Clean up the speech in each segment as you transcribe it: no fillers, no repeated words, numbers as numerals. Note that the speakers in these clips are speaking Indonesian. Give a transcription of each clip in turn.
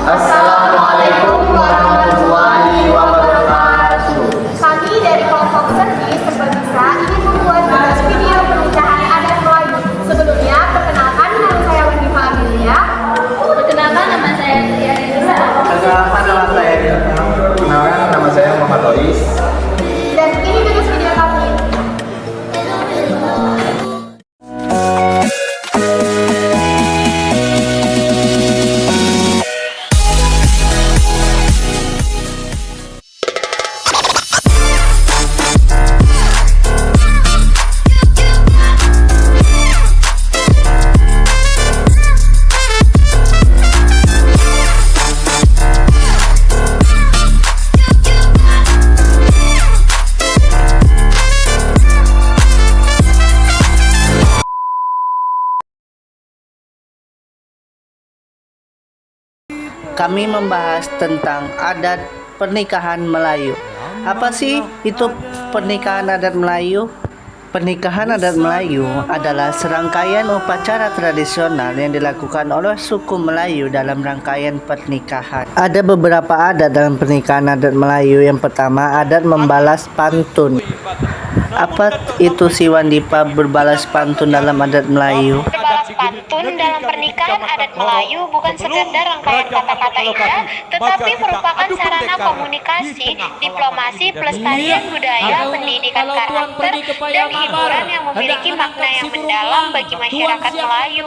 Assalamualaikum warahmatullahi wabarakatuh. Kami dari kelompok servis Serbabisa ingin membuat video pernikahan adat Melayu. Sebelumnya, perkenalkan nama saya Wanita Amelia. Perkenalkan nama saya Tia Renisa. Perkenalkan nama saya Dirta. Perkenalkan nama saya Muhammad Lois. Dan ini tugas video kami. Kami membahas tentang adat pernikahan Melayu. Apa sih itu pernikahan adat Melayu? Pernikahan adat Melayu adalah serangkaian upacara tradisional yang dilakukan oleh suku Melayu dalam rangkaian pernikahan. Ada beberapa adat dalam pernikahan adat Melayu. Yang pertama, adat membalas pantun. Apa itu sih Wandipa berbalas pantun dalam adat Melayu? Berbalas pantun dalam pernikahan adat Melayu bukan sekedar rangkaian kata-kata indah, tetapi merupakan sarana komunikasi, diplomasi, pelestarian budaya, pendidikan karakter, dan hiburan yang memiliki makna yang mendalam bagi masyarakat Melayu.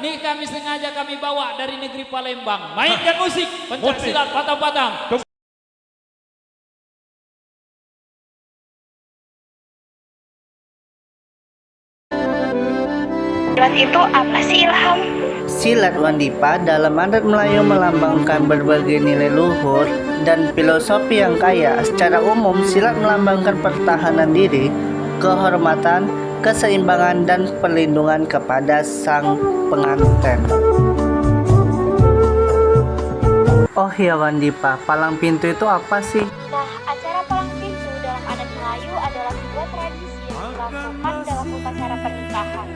Nih kami sengaja kami bawa dari negeri Palembang. Mainkan musik, pencak silat patang-patang. Silat itu apa sih, Ilham? Silat Wandipa dalam adat Melayu melambangkan berbagai nilai luhur dan filosofi yang kaya. Secara umum, silat melambangkan pertahanan diri, kehormatan, keseimbangan, dan perlindungan kepada sang pengantin. Oh ya Wandipa, palang pintu itu apa sih? Nah, acara palang pintu dalam adat Melayu adalah sebuah tradisi yang dilakukan dalam upacara pernikahan,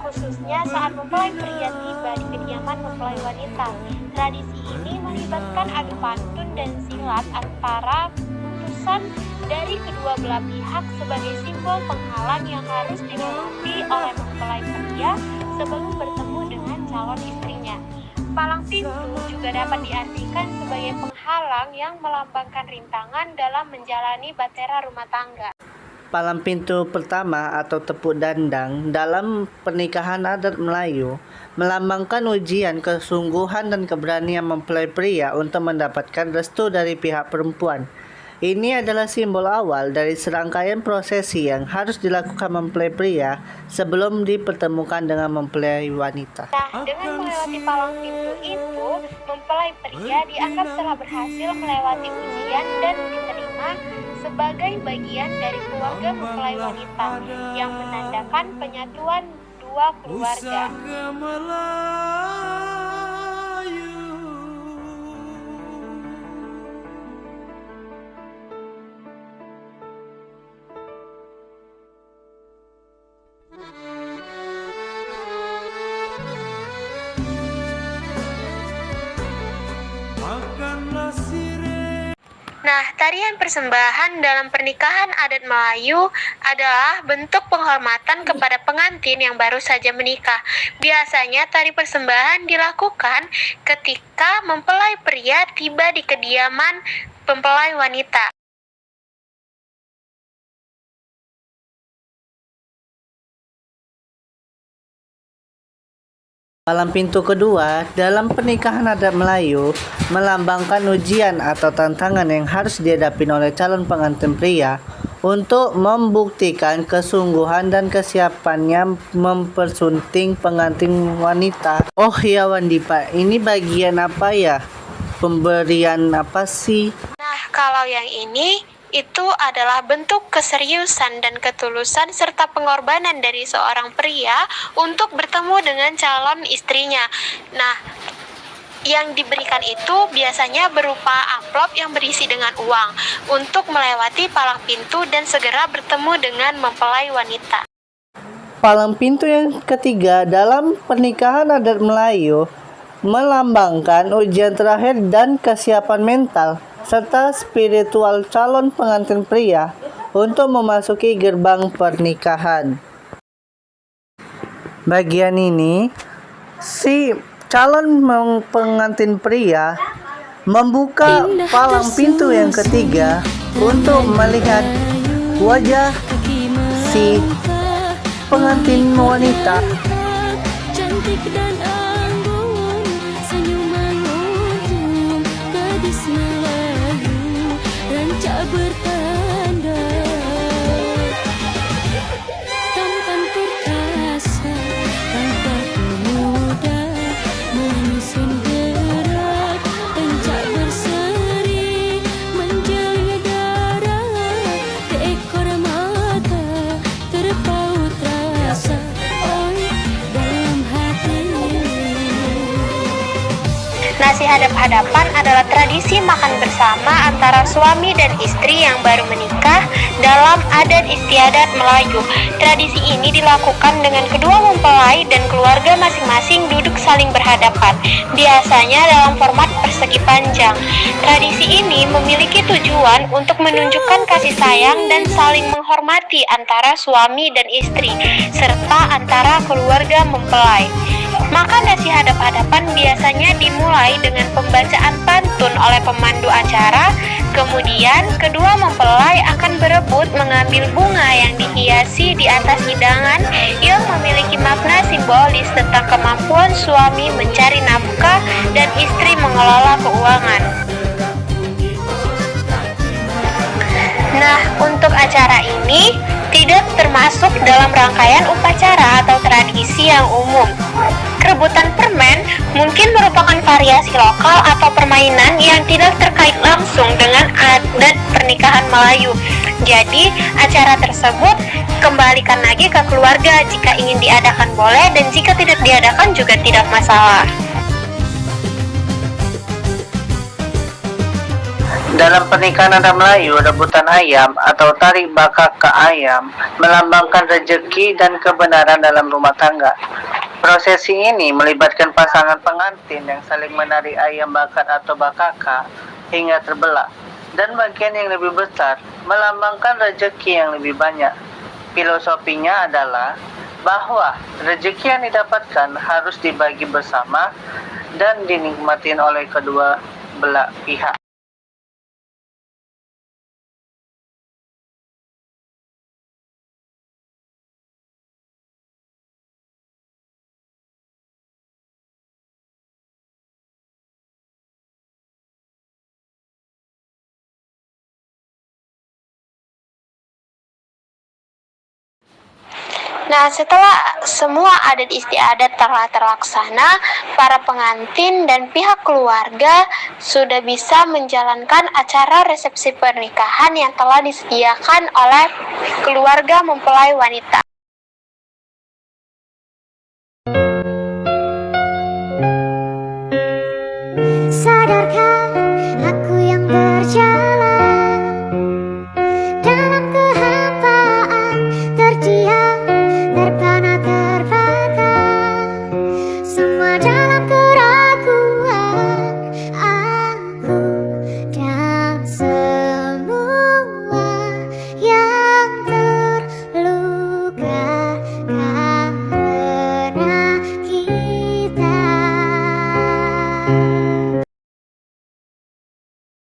khususnya saat mempelai pria tiba di kediaman mempelai wanita. Tradisi ini melibatkan adu pantun dan silat antara putusan dari kedua belah pihak sebagai simbol penghalang yang harus dilewati oleh mempelai pria sebelum bertemu dengan calon istrinya. Palang pintu juga dapat diartikan sebagai penghalang yang melambangkan rintangan dalam menjalani bahtera rumah tangga. Palang pintu pertama atau tepuk dandang dalam pernikahan adat Melayu melambangkan ujian kesungguhan dan keberanian mempelai pria untuk mendapatkan restu dari pihak perempuan. Ini adalah simbol awal dari serangkaian prosesi yang harus dilakukan mempelai pria sebelum dipertemukan dengan mempelai wanita. Nah, dengan melewati palang pintu itu, mempelai pria dianggap telah berhasil melewati ujian dan diterima sebagai bagian dari keluarga mempelai wanita yang menandakan penyatuan dua keluarga. Nah, tarian persembahan dalam pernikahan adat Melayu adalah bentuk penghormatan kepada pengantin yang baru saja menikah. Biasanya tari persembahan dilakukan ketika mempelai pria tiba di kediaman mempelai wanita. Palang pintu kedua dalam pernikahan adat Melayu melambangkan ujian atau tantangan yang harus dihadapi oleh calon pengantin pria untuk membuktikan kesungguhan dan kesiapannya mempersunting pengantin wanita. Oh ya Wandipa, ini bagian apa ya? Pemberian apa sih? Nah, kalau yang ini itu adalah bentuk keseriusan dan ketulusan serta pengorbanan dari seorang pria untuk bertemu dengan calon istrinya. Nah, yang diberikan itu biasanya berupa amplop yang berisi dengan uang untuk melewati palang pintu dan segera bertemu dengan mempelai wanita. Palang pintu yang ketiga dalam pernikahan adat Melayu melambangkan ujian terakhir dan kesiapan mental serta spiritual calon pengantin pria untuk memasuki gerbang pernikahan. Bagian ini, si calon pengantin pria membuka palang pintu yang ketiga untuk melihat wajah si pengantin wanita. Cantik dan anggun, senyuman untung, gadis Melayu, rancak bertanda. Tampan perkasa, tampak pemuda, menyusun gerak, rancak berseri, menjaga darah, di ekor mata, terpaut rasa. Nasi hadap-hadapan adalah tradisi makan bersama antara suami dan istri yang baru menikah dalam adat istiadat Melayu. Tradisi ini dilakukan dengan kedua mempelai dan keluarga masing-masing duduk saling berhadapan, biasanya dalam format persegi panjang. Tradisi ini memiliki tujuan untuk menunjukkan kasih sayang dan saling menghormati antara suami dan istri, serta antara keluarga mempelai. Maka nasi hadap-hadapan biasanya dimulai dengan pembacaan pantun oleh pemandu acara. Kemudian kedua mempelai akan berebut mengambil bunga yang dihiasi di atas hidangan yang memiliki makna simbolis tentang kemampuan suami mencari nafkah dan istri mengelola keuangan. Nah, untuk acara ini tidak termasuk dalam rangkaian upacara atau tradisi yang umum. Rebutan permen mungkin merupakan variasi lokal atau permainan yang tidak terkait langsung dengan adat pernikahan Melayu. Jadi, acara tersebut kembalikan lagi ke keluarga. Jika ingin diadakan boleh, dan jika tidak diadakan juga tidak masalah. Dalam pernikahan adat Melayu, rebutan ayam atau tarik bakak ke ayam melambangkan rezeki dan kebenaran dalam rumah tangga. Prosesi ini melibatkan pasangan pengantin yang saling menarik ayam bakar atau bakaka hingga terbelah, dan bagian yang lebih besar melambangkan rezeki yang lebih banyak. Filosofinya adalah bahwa rezeki yang didapatkan harus dibagi bersama dan dinikmati oleh kedua belah pihak. Nah, setelah semua adat istiadat telah terlaksana, para pengantin dan pihak keluarga sudah bisa menjalankan acara resepsi pernikahan yang telah disediakan oleh keluarga mempelai wanita. Sadarkah